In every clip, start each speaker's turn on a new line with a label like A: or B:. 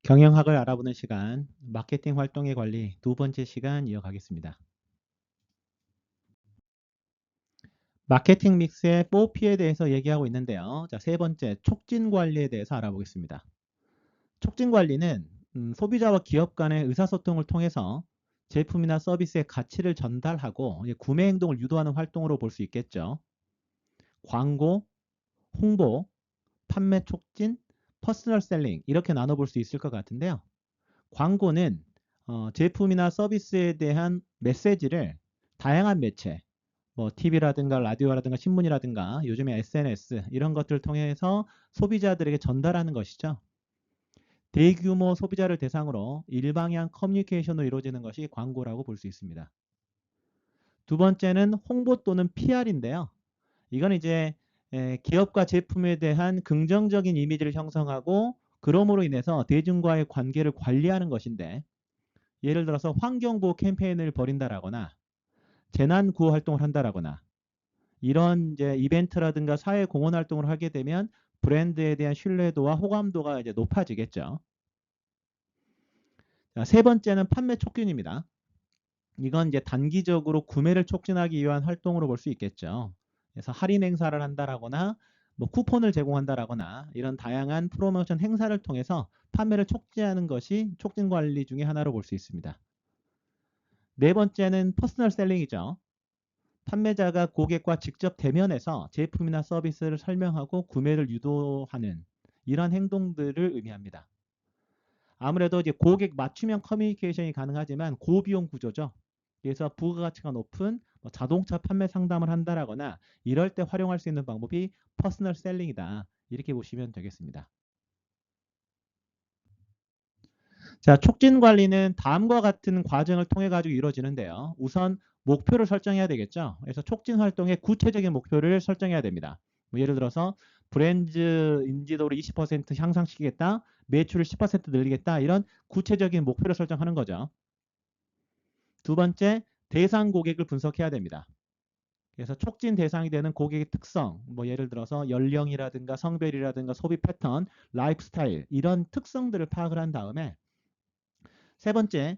A: 경영학을 알아보는 시간, 마케팅 활동의 관리 두 번째 시간 이어가겠습니다. 마케팅 믹스의 4P에 대해서 얘기하고 있는데요. 자, 세 번째, 촉진 관리에 대해서 알아보겠습니다. 촉진 관리는 소비자와 기업 간의 의사소통을 통해서 제품이나 서비스의 가치를 전달하고 구매 행동을 유도하는 활동으로 볼 수 있겠죠. 광고, 홍보, 판매 촉진, 퍼스널 셀링 이렇게 나눠볼 수 있을 것 같은데요. 광고는 제품이나 서비스에 대한 메시지를 다양한 매체, 뭐 TV라든가 라디오라든가 신문이라든가 요즘에 SNS 이런 것들을 통해서 소비자들에게 전달하는 것이죠. 대규모 소비자를 대상으로 일방향 커뮤니케이션으로 이루어지는 것이 광고라고 볼 수 있습니다. 두 번째는 홍보 또는 PR인데요. 이건 이제 기업과 제품에 대한 긍정적인 이미지를 형성하고 그럼으로 인해서 대중과의 관계를 관리하는 것인데, 예를 들어서 환경보호 캠페인을 벌인다라거나 재난구호 활동을 한다라거나 이런 이제 이벤트라든가 사회 공헌 활동을 하게 되면 브랜드에 대한 신뢰도와 호감도가 이제 높아지겠죠. 자, 세 번째는 판매 촉진입니다. 이건 이제 단기적으로 구매를 촉진하기 위한 활동으로 볼 수 있겠죠. 그래서 할인 행사를 한다라거나 뭐 쿠폰을 제공한다라거나 이런 다양한 프로모션 행사를 통해서 판매를 촉진하는 것이 촉진 관리 중에 하나로 볼 수 있습니다. 네 번째는 퍼스널 셀링이죠. 판매자가 고객과 직접 대면해서 제품이나 서비스를 설명하고 구매를 유도하는 이런 행동들을 의미합니다. 아무래도 이제 고객 맞춤형 커뮤니케이션이 가능하지만 고비용 구조죠. 그래서 부가가치가 높은 자동차 판매 상담을 한다라거나 이럴 때 활용할 수 있는 방법이 퍼스널 셀링이다. 이렇게 보시면 되겠습니다. 자, 촉진 관리는 다음과 같은 과정을 통해 가지고 이루어지는데요. 우선 목표를 설정해야 되겠죠. 그래서 촉진 활동의 구체적인 목표를 설정해야 됩니다. 뭐 예를 들어서 브랜드 인지도를 20% 향상시키겠다, 매출을 10% 늘리겠다 이런 구체적인 목표를 설정하는 거죠. 두 번째, 대상 고객을 분석해야 됩니다. 그래서 촉진 대상이 되는 고객의 특성, 뭐 예를 들어서 연령이라든가 성별이라든가 소비 패턴, 라이프 스타일 이런 특성들을 파악을 한 다음에 세 번째,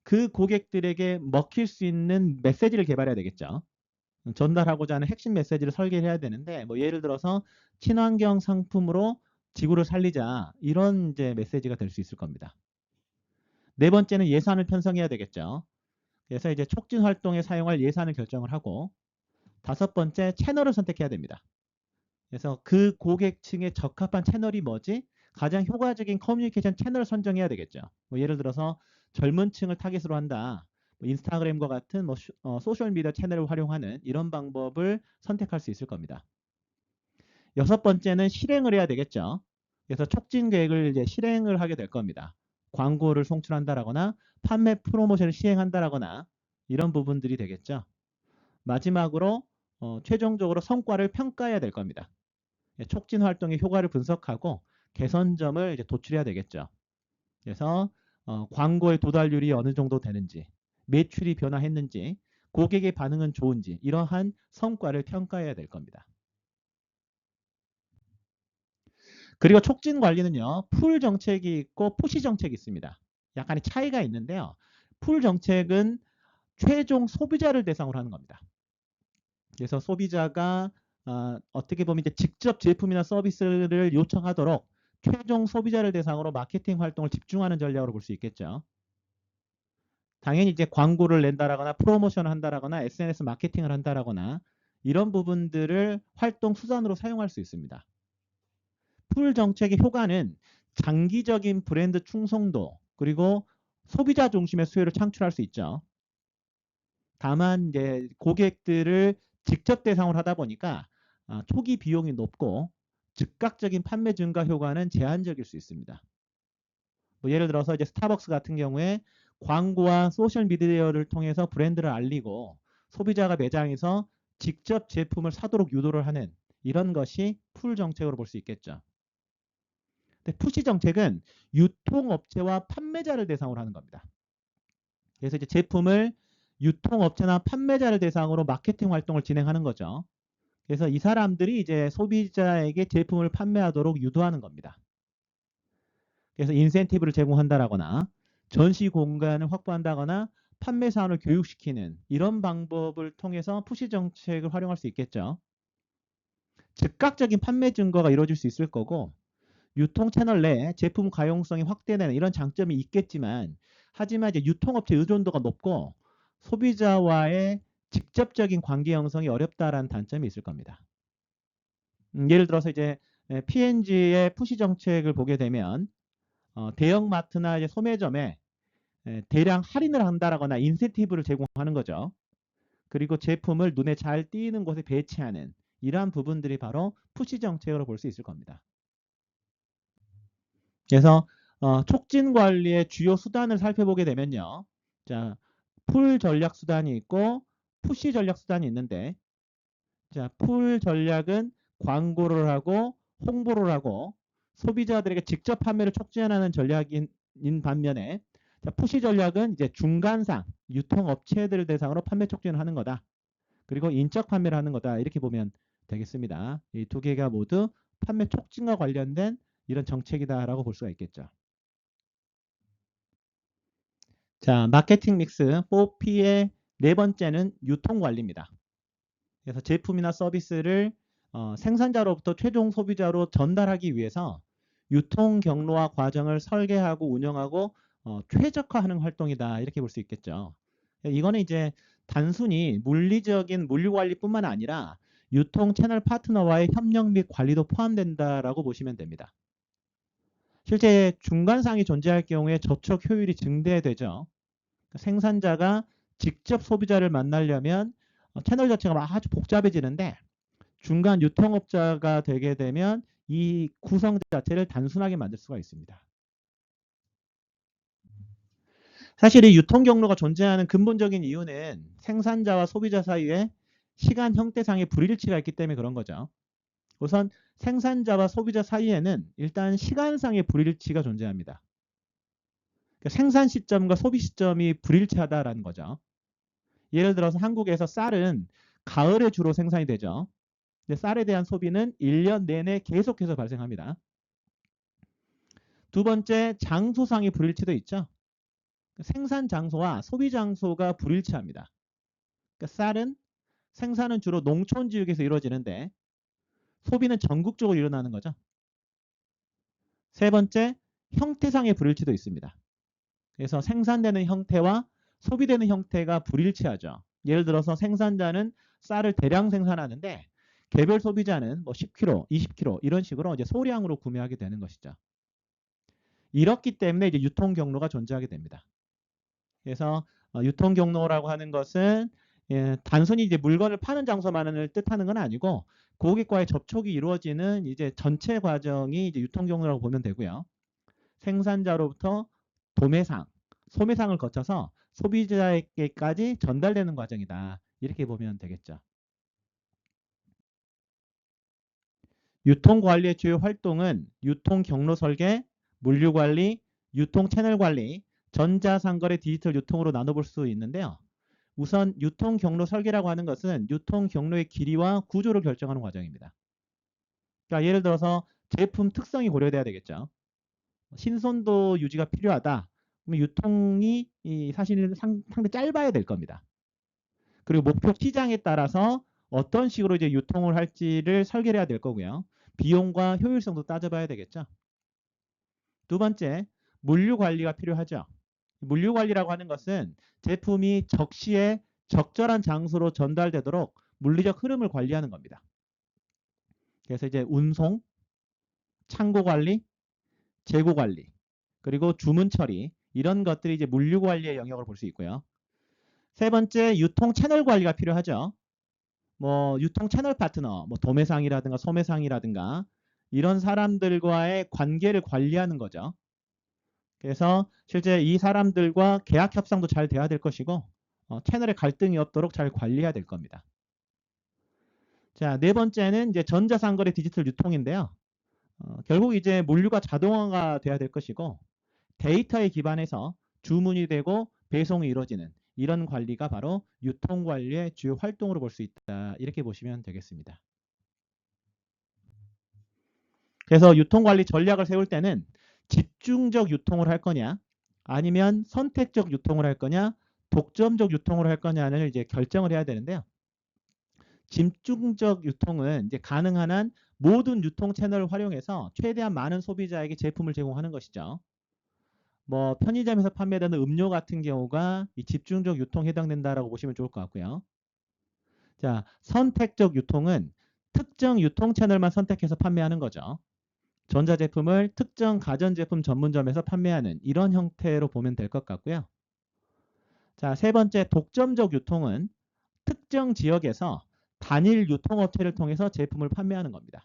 A: 그 고객들에게 먹힐 수 있는 메시지를 개발해야 되겠죠. 전달하고자 하는 핵심 메시지를 설계해야 되는데, 뭐 예를 들어서 친환경 상품으로 지구를 살리자 이런 이제 메시지가 될 수 있을 겁니다. 네 번째는 예산을 편성해야 되겠죠. 그래서 이제 촉진 활동에 사용할 예산을 결정을 하고, 다섯 번째 채널을 선택해야 됩니다. 그래서 그 고객층에 적합한 채널이 뭐지? 가장 효과적인 커뮤니케이션 채널을 선정해야 되겠죠. 뭐 예를 들어서 젊은 층을 타깃으로 한다. 뭐 인스타그램과 같은 소셜 미디어 채널을 활용하는 이런 방법을 선택할 수 있을 겁니다. 여섯 번째는 실행을 해야 되겠죠. 그래서 촉진 계획을 이제 실행을 하게 될 겁니다. 광고를 송출한다라거나 판매 프로모션을 시행한다라거나 이런 부분들이 되겠죠. 마지막으로 최종적으로 성과를 평가해야 될 겁니다. 촉진 활동의 효과를 분석하고 개선점을 이제 도출해야 되겠죠. 그래서 광고의 도달률이 어느 정도 되는지, 매출이 변화했는지, 고객의 반응은 좋은지 이러한 성과를 평가해야 될 겁니다. 그리고 촉진 관리는요, 풀 정책이 있고 푸시 정책이 있습니다. 약간의 차이가 있는데요. 풀 정책은 최종 소비자를 대상으로 하는 겁니다. 그래서 소비자가 어떻게 보면 이제 직접 제품이나 서비스를 요청하도록 최종 소비자를 대상으로 마케팅 활동을 집중하는 전략으로 볼 수 있겠죠. 당연히 이제 광고를 낸다라거나 프로모션을 한다라거나 SNS 마케팅을 한다라거나 이런 부분들을 활동 수단으로 사용할 수 있습니다. 풀 정책의 효과는 장기적인 브랜드 충성도 그리고 소비자 중심의 수요를 창출할 수 있죠. 다만 이제 고객들을 직접 대상으로 하다 보니까 초기 비용이 높고 즉각적인 판매 증가 효과는 제한적일 수 있습니다. 뭐 예를 들어서 이제 스타벅스 같은 경우에 광고와 소셜 미디어를 통해서 브랜드를 알리고 소비자가 매장에서 직접 제품을 사도록 유도를 하는 이런 것이 풀 정책으로 볼 수 있겠죠. 근데 푸시 정책은 유통업체와 판매자를 대상으로 하는 겁니다. 그래서 이제 제품을 유통업체나 판매자를 대상으로 마케팅 활동을 진행하는 거죠. 그래서 이 사람들이 이제 소비자에게 제품을 판매하도록 유도하는 겁니다. 그래서 인센티브를 제공한다라거나 전시 공간을 확보한다거나 판매 사원을 교육시키는 이런 방법을 통해서 푸시 정책을 활용할 수 있겠죠. 즉각적인 판매 증거가 이루어질 수 있을 거고 유통 채널 내에 제품 가용성이 확대되는 이런 장점이 있겠지만 하지만 이제 유통업체 의존도가 높고 소비자와의 직접적인 관계 형성이 어렵다라는 단점이 있을 겁니다. 예를 들어서 이제 P&G의 푸시 정책을 보게 되면 대형마트나 이제 소매점에 대량 할인을 한다라거나 인센티브를 제공하는 거죠. 그리고 제품을 눈에 잘 띄는 곳에 배치하는 이러한 부분들이 바로 푸시 정책으로 볼 수 있을 겁니다. 그래서 촉진 관리의 주요 수단을 살펴보게 되면요. 자, 풀 전략 수단이 있고 푸시 전략 수단이 있는데 자, 풀 전략은 광고를 하고 홍보를 하고 소비자들에게 직접 판매를 촉진하는 전략인 반면에 자, 푸시 전략은 이제 중간상 유통업체들을 대상으로 판매 촉진을 하는 거다. 그리고 인적 판매를 하는 거다. 이렇게 보면 되겠습니다. 이 두 개가 모두 판매 촉진과 관련된 이런 정책이다라고 볼 수가 있겠죠. 자, 마케팅 믹스 4P의 네 번째는 유통 관리입니다. 그래서 제품이나 서비스를 생산자로부터 최종 소비자로 전달하기 위해서 유통 경로와 과정을 설계하고 운영하고 최적화하는 활동이다. 이렇게 볼 수 있겠죠. 이거는 이제 단순히 물리적인 물류 관리뿐만 아니라 유통 채널 파트너와의 협력 및 관리도 포함된다라고 보시면 됩니다. 실제 중간상이 존재할 경우에 접촉 효율이 증대되죠. 생산자가 직접 소비자를 만나려면 채널 자체가 아주 복잡해지는데 중간 유통업자가 되게 되면 이 구성 자체를 단순하게 만들 수가 있습니다. 사실 이 유통 경로가 존재하는 근본적인 이유는 생산자와 소비자 사이에 시간 형태상의 불일치가 있기 때문에 그런 거죠. 우선 생산자와 소비자 사이에는 일단 시간상의 불일치가 존재합니다. 그러니까 생산 시점과 소비 시점이 불일치하다라는 거죠. 예를 들어서 한국에서 쌀은 가을에 주로 생산이 되죠. 근데 쌀에 대한 소비는 1년 내내 계속해서 발생합니다. 두 번째, 장소상의 불일치도 있죠. 생산 장소와 소비 장소가 불일치합니다. 그러니까 쌀은 생산은 주로 농촌 지역에서 이루어지는데 소비는 전국적으로 일어나는 거죠. 세 번째, 형태상의 불일치도 있습니다. 그래서 생산되는 형태와 소비되는 형태가 불일치하죠. 예를 들어서 생산자는 쌀을 대량 생산하는데 개별 소비자는 뭐 10kg, 20kg 이런 식으로 이제 소량으로 구매하게 되는 것이죠. 이렇기 때문에 이제 유통 경로가 존재하게 됩니다. 그래서 유통 경로라고 하는 것은 단순히 이제 물건을 파는 장소만을 뜻하는 건 아니고 고객과의 접촉이 이루어지는 이제 전체 과정이 이제 유통 경로라고 보면 되고요. 생산자로부터 도매상, 소매상을 거쳐서 소비자에게까지 전달되는 과정이다. 이렇게 보면 되겠죠. 유통 관리의 주요 활동은 유통 경로 설계, 물류 관리, 유통 채널 관리, 전자상거래 디지털 유통으로 나눠볼 수 있는데요. 우선 유통 경로 설계라고 하는 것은 유통 경로의 길이와 구조를 결정하는 과정입니다. 그러니까 예를 들어서 제품 특성이 고려돼야 되겠죠. 신선도 유지가 필요하다. 그러면 유통이 사실은 상당히 짧아야 될 겁니다. 그리고 목표 시장에 따라서 어떤 식으로 이제 유통을 할지를 설계를 해야 될 거고요. 비용과 효율성도 따져봐야 되겠죠. 두 번째, 물류 관리가 필요하죠. 물류 관리라고 하는 것은 제품이 적시에 적절한 장소로 전달되도록 물리적 흐름을 관리하는 겁니다. 그래서 이제 운송, 창고 관리, 재고 관리, 그리고 주문 처리 이런 것들이 이제 물류 관리의 영역을 볼 수 있고요. 세 번째, 유통 채널 관리가 필요하죠. 뭐 유통 채널 파트너, 뭐 도매상이라든가 소매상이라든가 이런 사람들과의 관계를 관리하는 거죠. 그래서 실제 이 사람들과 계약 협상도 잘 돼야 될 것이고 채널에 갈등이 없도록 잘 관리해야 될 겁니다. 자, 네 번째는 이제 전자상거래 디지털 유통인데요. 결국 이제 물류가 자동화가 돼야 될 것이고 데이터에 기반해서 주문이 되고 배송이 이루어지는 이런 관리가 바로 유통 관리의 주요 활동으로 볼 수 있다. 이렇게 보시면 되겠습니다. 그래서 유통 관리 전략을 세울 때는 집중적 유통을 할 거냐, 아니면 선택적 유통을 할 거냐, 독점적 유통을 할 거냐를 이제 결정을 해야 되는데요. 집중적 유통은 이제 가능한 한 모든 유통 채널을 활용해서 최대한 많은 소비자에게 제품을 제공하는 것이죠. 뭐 편의점에서 판매되는 음료 같은 경우가 이 집중적 유통에 해당된다라고 보시면 좋을 것 같고요. 자, 선택적 유통은 특정 유통 채널만 선택해서 판매하는 거죠. 전자제품을 특정 가전제품 전문점에서 판매하는 이런 형태로 보면 될 것 같고요. 자, 세 번째 독점적 유통은 특정 지역에서 단일 유통업체를 통해서 제품을 판매하는 겁니다.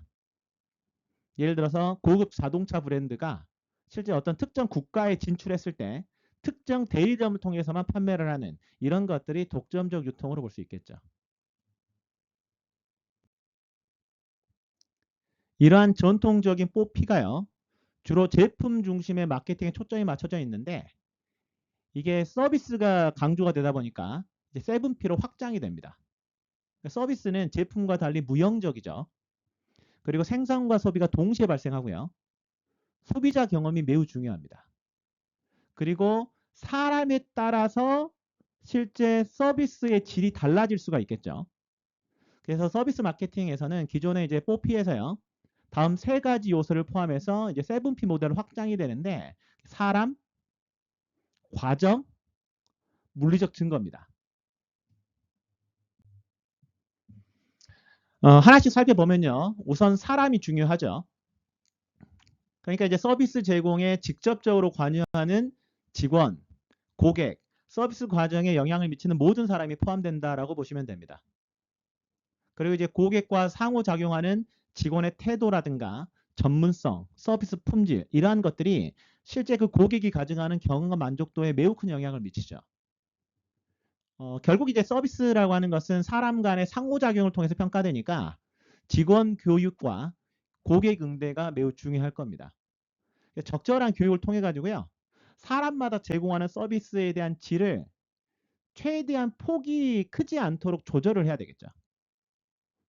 A: 예를 들어서 고급 자동차 브랜드가 실제 어떤 특정 국가에 진출했을 때 특정 대리점을 통해서만 판매를 하는 이런 것들이 독점적 유통으로 볼 수 있겠죠. 이러한 전통적인 뽀피가요. 주로 제품 중심의 마케팅에 초점이 맞춰져 있는데 이게 서비스가 강조가 되다 보니까 이제 세븐피로 확장이 됩니다. 서비스는 제품과 달리 무형적이죠. 그리고 생산과 소비가 동시에 발생하고요. 소비자 경험이 매우 중요합니다. 그리고 사람에 따라서 실제 서비스의 질이 달라질 수가 있겠죠. 그래서 서비스 마케팅에서는 기존에 이제 4P에서요. 다음 세 가지 요소를 포함해서 이제 7P 모델로 확장이 되는데 사람, 과정, 물리적 증거입니다. 하나씩 살펴보면요. 우선 사람이 중요하죠. 그러니까 이제 서비스 제공에 직접적으로 관여하는 직원, 고객, 서비스 과정에 영향을 미치는 모든 사람이 포함된다라고 보시면 됩니다. 그리고 이제 고객과 상호작용하는 직원의 태도라든가 전문성, 서비스 품질 이러한 것들이 실제 그 고객이 가져가는 경험과 만족도에 매우 큰 영향을 미치죠. 결국 이제 서비스라고 하는 것은 사람 간의 상호작용을 통해서 평가되니까 직원 교육과 고객 응대가 매우 중요할 겁니다. 적절한 교육을 통해 가지고요. 사람마다 제공하는 서비스에 대한 질을 최대한 폭이 크지 않도록 조절을 해야 되겠죠.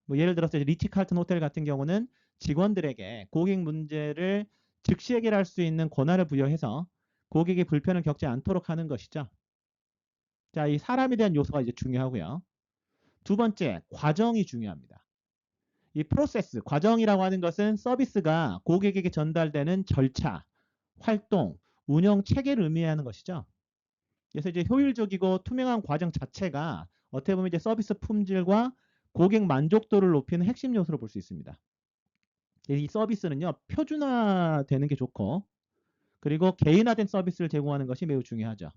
A: 뭐 예를 들어서 리치 칼튼 호텔 같은 경우는 직원들에게 고객 문제를 즉시 해결할 수 있는 권한을 부여해서 고객이 불편을 겪지 않도록 하는 것이죠. 자, 이 사람에 대한 요소가 이제 중요하고요. 두 번째, 과정이 중요합니다. 이 프로세스, 과정이라고 하는 것은 서비스가 고객에게 전달되는 절차, 활동, 운영 체계를 의미하는 것이죠. 그래서 이제 효율적이고 투명한 과정 자체가 어떻게 보면 이제 서비스 품질과 고객 만족도를 높이는 핵심 요소로 볼 수 있습니다. 이 서비스는요, 표준화되는 게 좋고, 그리고 개인화된 서비스를 제공하는 것이 매우 중요하죠.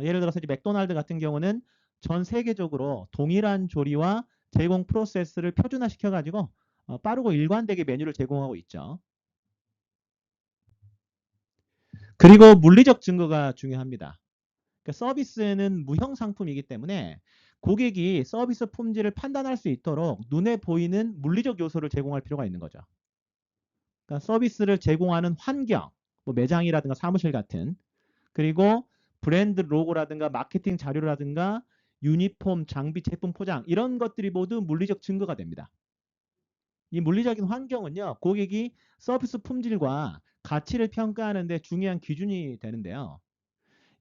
A: 예를 들어서 이제 맥도날드 같은 경우는 전 세계적으로 동일한 조리와 제공 프로세스를 표준화시켜가지고 빠르고 일관되게 메뉴를 제공하고 있죠. 그리고 물리적 증거가 중요합니다. 그러니까 서비스는 무형 상품이기 때문에 고객이 서비스 품질을 판단할 수 있도록 눈에 보이는 물리적 요소를 제공할 필요가 있는 거죠. 그러니까 서비스를 제공하는 환경, 뭐 매장이라든가 사무실 같은, 그리고 브랜드 로고라든가 마케팅 자료라든가 유니폼, 장비, 제품 포장 이런 것들이 모두 물리적 증거가 됩니다. 이 물리적인 환경은요, 고객이 서비스 품질과 가치를 평가하는 데 중요한 기준이 되는데요.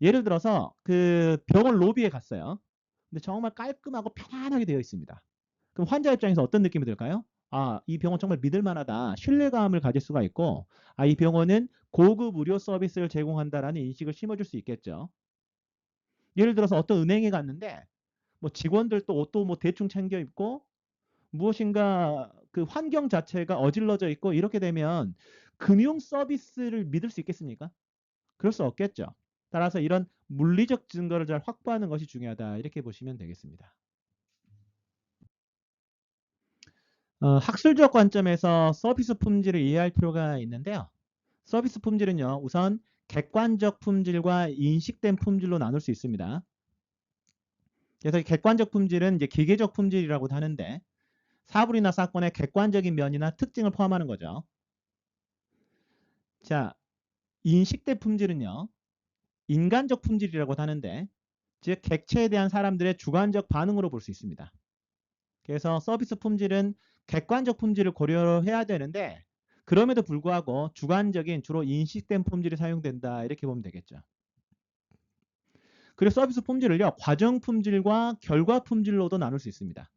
A: 예를 들어서 그 병원 로비에 갔어요. 근데 정말 깔끔하고 편안하게 되어 있습니다. 그럼 환자 입장에서 어떤 느낌이 들까요? 아, 이 병원 정말 믿을 만하다. 신뢰감을 가질 수가 있고, 아, 이 병원은 고급 의료 서비스를 제공한다라는 인식을 심어줄 수 있겠죠. 예를 들어서 어떤 은행에 갔는데, 뭐 직원들도 옷도 뭐 대충 챙겨 입고, 무엇인가 그 환경 자체가 어질러져 있고, 이렇게 되면 금융 서비스를 믿을 수 있겠습니까? 그럴 수 없겠죠. 따라서 이런 물리적 증거를 잘 확보하는 것이 중요하다. 이렇게 보시면 되겠습니다. 학술적 관점에서 서비스 품질을 이해할 필요가 있는데요. 서비스 품질은요, 우선 객관적 품질과 인식된 품질로 나눌 수 있습니다. 그래서 객관적 품질은 이제 기계적 품질이라고도 하는데 사물이나 사건의 객관적인 면이나 특징을 포함하는 거죠. 자, 인식된 품질은요, 인간적 품질이라고도 하는데 즉 객체에 대한 사람들의 주관적 반응으로 볼 수 있습니다. 그래서 서비스 품질은 객관적 품질을 고려해야 되는데 그럼에도 불구하고 주관적인 주로 인식된 품질이 사용된다. 이렇게 보면 되겠죠. 그리고 서비스 품질을요. 과정 품질과 결과 품질로도 나눌 수 있습니다.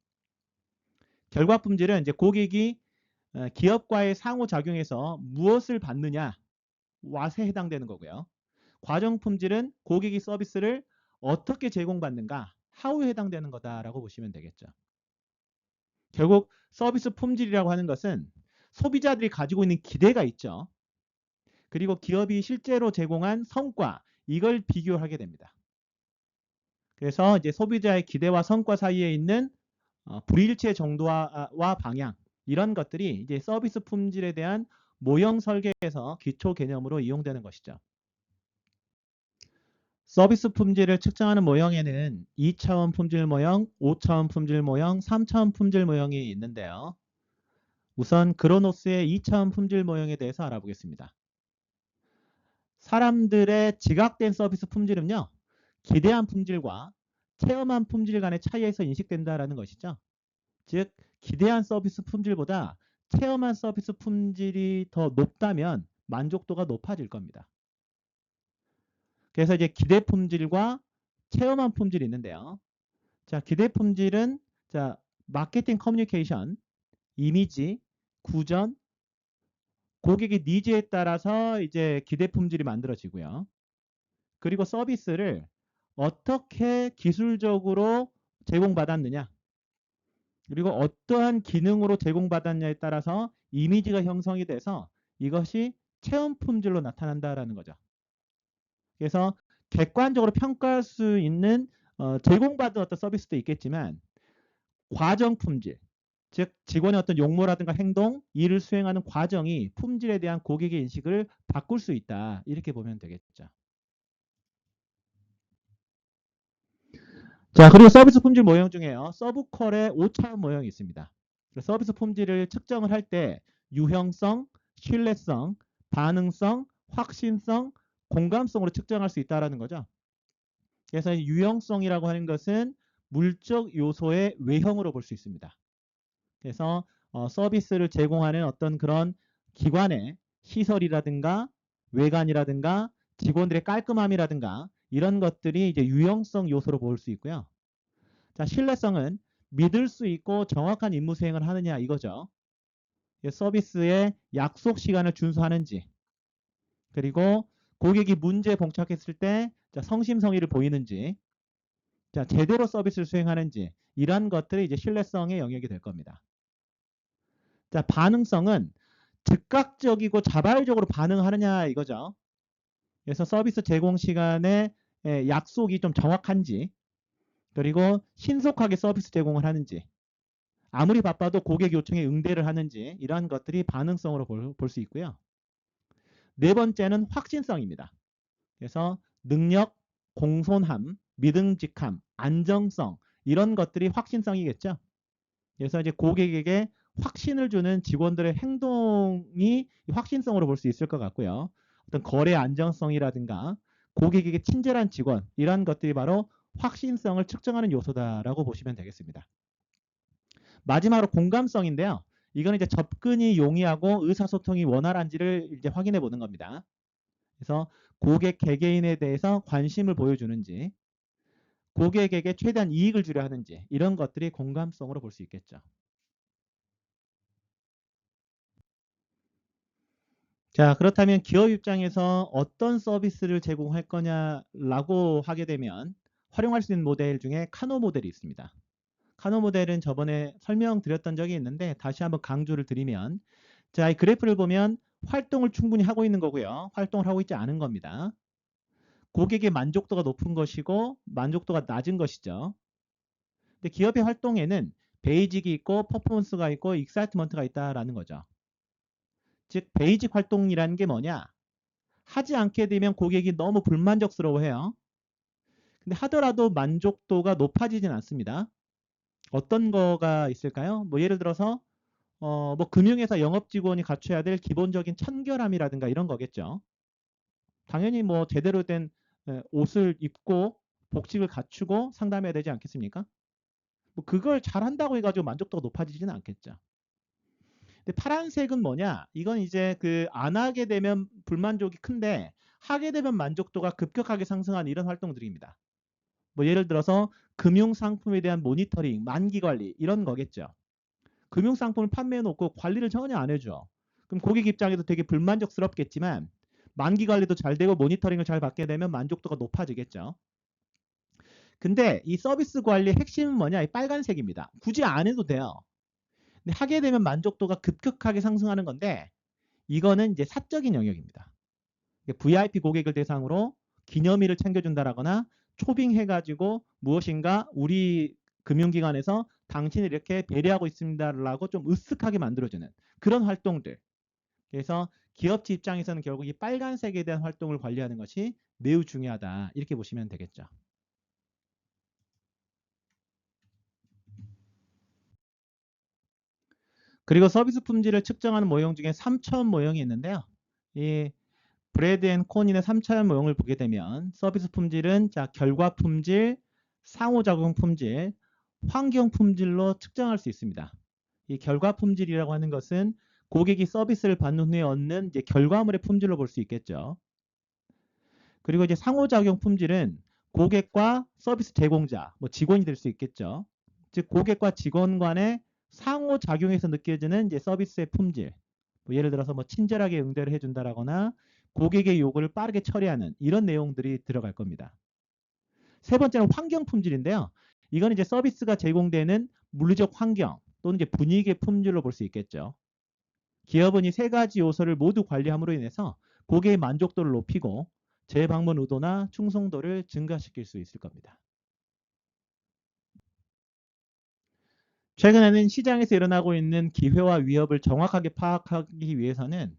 A: 결과 품질은 이제 고객이 기업과의 상호작용에서 무엇을 받느냐 왓에 해당되는 거고요. 과정 품질은 고객이 서비스를 어떻게 제공받는가 how에 해당되는 거다라고 보시면 되겠죠. 결국 서비스 품질이라고 하는 것은 소비자들이 가지고 있는 기대가 있죠. 그리고 기업이 실제로 제공한 성과 이걸 비교하게 됩니다. 그래서 이제 소비자의 기대와 성과 사이에 있는 불일치 정도와 방향 이런 것들이 이제 서비스 품질에 대한 모형 설계에서 기초 개념으로 이용되는 것이죠. 서비스 품질을 측정하는 모형에는 2차원 품질 모형, 5차원 품질 모형, 3차원 품질 모형이 있는데요. 우선 그로노스의 2차원 품질 모형에 대해서 알아보겠습니다. 사람들의 지각된 서비스 품질은요. 기대한 품질과 체험한 품질 간의 차이에서 인식된다라는 것이죠. 즉 기대한 서비스 품질보다 체험한 서비스 품질이 더 높다면 만족도가 높아질 겁니다. 그래서 이제 기대 품질과 체험한 품질이 있는데요. 자, 기대 품질은 자, 마케팅 커뮤니케이션, 이미지, 구전, 고객의 니즈에 따라서 이제 기대 품질이 만들어지고요. 그리고 서비스를 어떻게 기술적으로 제공받았느냐, 그리고 어떠한 기능으로 제공받았냐에 따라서 이미지가 형성이 돼서 이것이 체험 품질로 나타난다라는 거죠. 그래서 객관적으로 평가할 수 있는 제공받은 어떤 서비스도 있겠지만 과정 품질, 즉 직원의 어떤 용모라든가 행동, 일을 수행하는 과정이 품질에 대한 고객의 인식을 바꿀 수 있다. 이렇게 보면 되겠죠. 자, 그리고 서비스 품질 모형 중에요. 서브컬의 5차원 모형이 있습니다. 서비스 품질을 측정을 할 때 유형성, 신뢰성, 반응성, 확신성, 공감성으로 측정할 수 있다는 거죠. 그래서 유형성이라고 하는 것은 물적 요소의 외형으로 볼 수 있습니다. 그래서 서비스를 제공하는 어떤 그런 기관의 시설이라든가 외관이라든가 직원들의 깔끔함이라든가 이런 것들이 이제 유형성 요소로 볼 수 있고요. 자, 신뢰성은 믿을 수 있고 정확한 임무 수행을 하느냐 이거죠. 서비스의 약속 시간을 준수하는지, 그리고 고객이 문제에 봉착했을 때 성심성의를 보이는지, 자, 제대로 서비스를 수행하는지 이러한 것들이 이제 신뢰성의 영역이 될 겁니다. 자, 반응성은 즉각적이고 자발적으로 반응하느냐 이거죠. 그래서 서비스 제공 시간에 약속이 좀 정확한지, 그리고 신속하게 서비스 제공을 하는지, 아무리 바빠도 고객 요청에 응대를 하는지 이러한 것들이 반응성으로 볼 수 있고요. 네 번째는 확신성입니다. 그래서 능력, 공손함, 믿음직함, 안정성 이런 것들이 확신성이겠죠. 그래서 이제 고객에게 확신을 주는 직원들의 행동이 확신성으로 볼 수 있을 것 같고요. 어떤 거래 안정성이라든가 고객에게 친절한 직원 이러한 것들이 바로 확신성을 측정하는 요소다라고 보시면 되겠습니다. 마지막으로 공감성인데요. 이거는 이제 접근이 용이하고 의사소통이 원활한지를 이제 확인해 보는 겁니다. 그래서 고객 개개인에 대해서 관심을 보여주는지, 고객에게 최대한 이익을 주려 하는지 이런 것들이 공감성으로 볼 수 있겠죠. 자, 그렇다면 기업 입장에서 어떤 서비스를 제공할 거냐라고 하게 되면 활용할 수 있는 모델 중에 카노 모델이 있습니다. 카노 모델은 저번에 설명드렸던 적이 있는데 다시 한번 강조를 드리면, 자, 이 그래프를 보면 활동을 충분히 하고 있는 거고요. 활동을 하고 있지 않은 겁니다. 고객의 만족도가 높은 것이고 만족도가 낮은 것이죠. 근데 기업의 활동에는 베이직이 있고 퍼포먼스가 있고 익사이트먼트가 있다라는 거죠. 즉 베이직 활동이라는 게 뭐냐? 하지 않게 되면 고객이 너무 불만족스러워해요. 근데 하더라도 만족도가 높아지진 않습니다. 어떤 거가 있을까요? 뭐 예를 들어서 뭐 금융회사 영업 직원이 갖춰야 될 기본적인 청결함이라든가 이런 거겠죠. 당연히 뭐 제대로 된 옷을 입고 복직을 갖추고 상담해야 되지 않겠습니까? 뭐 그걸 잘한다고 해가지고 만족도가 높아지지는 않겠죠. 근데 파란색은 뭐냐? 이건 이제 그 안 하게 되면 불만족이 큰데 하게 되면 만족도가 급격하게 상승하는 이런 활동들입니다. 뭐 예를 들어서 금융 상품에 대한 모니터링, 만기 관리 이런 거겠죠. 금융 상품을 판매해 놓고 관리를 전혀 안 해줘. 그럼 고객 입장에도 되게 불만족스럽겠지만 만기 관리도 잘 되고 모니터링을 잘 받게 되면 만족도가 높아지겠죠. 근데 이 서비스 관리의 핵심은 뭐냐? 이 빨간색입니다. 굳이 안 해도 돼요. 근데 하게 되면 만족도가 급격하게 상승하는 건데 이거는 이제 사적인 영역입니다. VIP 고객을 대상으로 기념일을 챙겨준다라거나 초빙해가지고 무엇인가 우리 금융기관에서 당신을 이렇게 배려하고 있습니다라고 좀 으쓱하게 만들어주는 그런 활동들. 그래서 기업체 입장에서는 결국 이 빨간색에 대한 활동을 관리하는 것이 매우 중요하다. 이렇게 보시면 되겠죠. 그리고 서비스 품질을 측정하는 모형 중에 3차원 모형이 있는데요. 이 브래드 앤 코닌의 3차원 모형을 보게 되면 서비스 품질은 자 결과 품질, 상호작용 품질, 환경 품질로 측정할 수 있습니다. 이 결과 품질이라고 하는 것은 고객이 서비스를 받는 후에 얻는 이제 결과물의 품질로 볼 수 있겠죠. 그리고 이제 상호작용 품질은 고객과 서비스 제공자, 뭐 직원이 될 수 있겠죠. 즉 고객과 직원 간의 상호작용에서 느껴지는 이제 서비스의 품질. 뭐 예를 들어서 뭐 친절하게 응대를 해준다라거나 고객의 요구를 빠르게 처리하는 이런 내용들이 들어갈 겁니다. 세 번째는 환경 품질인데요. 이건 이제 서비스가 제공되는 물리적 환경 또는 이제 분위기의 품질로 볼 수 있겠죠. 기업은 이 세 가지 요소를 모두 관리함으로 인해서 고객의 만족도를 높이고 재방문 의도나 충성도를 증가시킬 수 있을 겁니다. 최근에는 시장에서 일어나고 있는 기회와 위협을 정확하게 파악하기 위해서는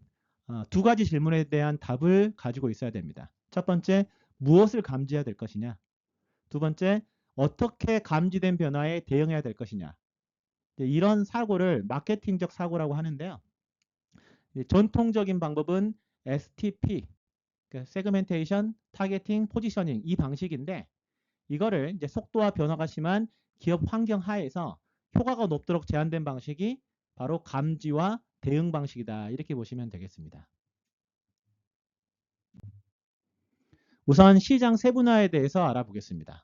A: 두 가지 질문에 대한 답을 가지고 있어야 됩니다. 첫 번째, 무엇을 감지해야 될 것이냐? 두 번째, 어떻게 감지된 변화에 대응해야 될 것이냐? 이런 사고를 마케팅적 사고라고 하는데요. 전통적인 방법은 STP, 세그멘테이션, 타겟팅, 포지셔닝 이 방식인데 이거를 이제 속도와 변화가 심한 기업 환경 하에서 효과가 높도록 제한된 방식이 바로 감지와 대응 방식이다. 이렇게 보시면 되겠습니다. 우선 시장 세분화에 대해서 알아보겠습니다.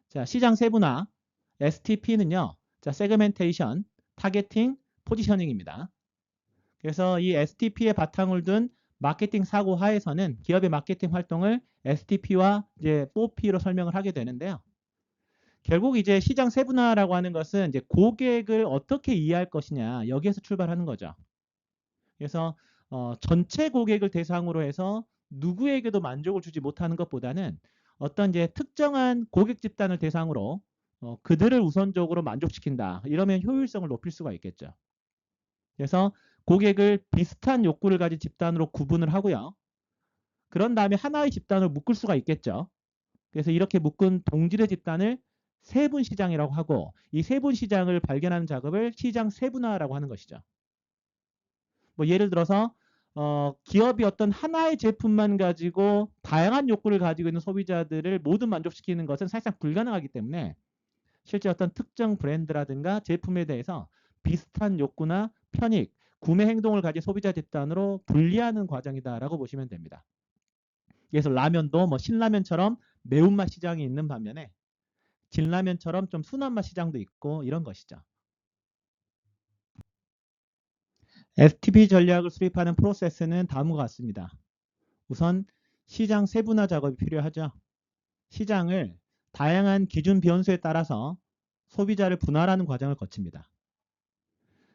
A: 자, 시장 세분화 STP는요. 자, 세그멘테이션, 타겟팅, 포지셔닝입니다. 그래서 이 STP의 바탕을 둔 마케팅 사고 하에서는 기업의 마케팅 활동을 STP와 이제 4P로 설명을 하게 되는데요. 결국 이제 시장 세분화라고 하는 것은 이제 고객을 어떻게 이해할 것이냐 여기에서 출발하는 거죠. 그래서 전체 고객을 대상으로 해서 누구에게도 만족을 주지 못하는 것보다는 어떤 이제 특정한 고객 집단을 대상으로 그들을 우선적으로 만족시킨다. 이러면 효율성을 높일 수가 있겠죠. 그래서 고객을 비슷한 욕구를 가진 집단으로 구분을 하고요. 그런 다음에 하나의 집단으로 묶을 수가 있겠죠. 그래서 이렇게 묶은 동질의 집단을 세분 시장이라고 하고 이 세분 시장을 발견하는 작업을 시장 세분화라고 하는 것이죠. 뭐 예를 들어서 기업이 어떤 하나의 제품만 가지고 다양한 욕구를 가지고 있는 소비자들을 모두 만족시키는 것은 사실상 불가능하기 때문에 실제 어떤 특정 브랜드라든가 제품에 대해서 비슷한 욕구나 편익, 구매 행동을 가진 소비자 집단으로 분리하는 과정이다라고 보시면 됩니다. 그래서 라면도 뭐 신라면처럼 매운맛 시장이 있는 반면에 진라면처럼 좀 순한 맛 시장도 있고 이런 것이죠. FTP 전략을 수립하는 프로세스는 다음과 같습니다. 우선 시장 세분화 작업이 필요하죠. 시장을 다양한 기준 변수에 따라서 소비자를 분할하는 과정을 거칩니다.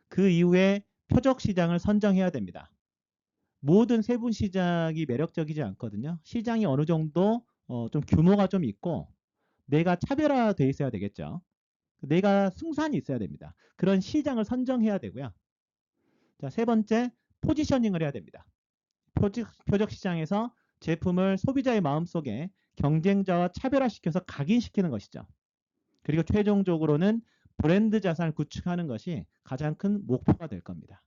A: 그 이후에 표적 시장을 선정해야 됩니다. 모든 세분 시장이 매력적이지 않거든요. 시장이 어느 정도 좀 규모가 좀 있고 내가 차별화되어 있어야 되겠죠. 내가 승산이 있어야 됩니다. 그런 시장을 선정해야 되고요. 자, 세 번째, 포지셔닝을 해야 됩니다. 표적 시장에서 제품을 소비자의 마음속에 경쟁자와 차별화시켜서 각인시키는 것이죠. 그리고 최종적으로는 브랜드 자산을 구축하는 것이 가장 큰 목표가 될 겁니다.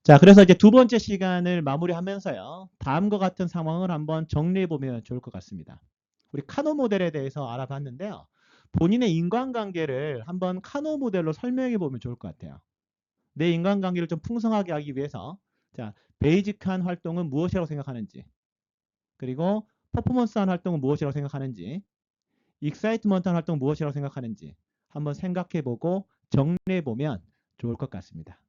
A: 자, 그래서 이제 두 번째 시간을 마무리하면서요. 다음과 같은 상황을 한번 정리해 보면 좋을 것 같습니다. 우리 카노 모델에 대해서 알아봤는데요. 본인의 인간관계를 한번 카노 모델로 설명해 보면 좋을 것 같아요. 내 인간관계를 좀 풍성하게 하기 위해서 자, 베이직한 활동은 무엇이라고 생각하는지, 그리고 퍼포먼스한 활동은 무엇이라고 생각하는지, 익사이트먼트한 활동은 무엇이라고 생각하는지 한번 생각해 보고 정리해 보면 좋을 것 같습니다.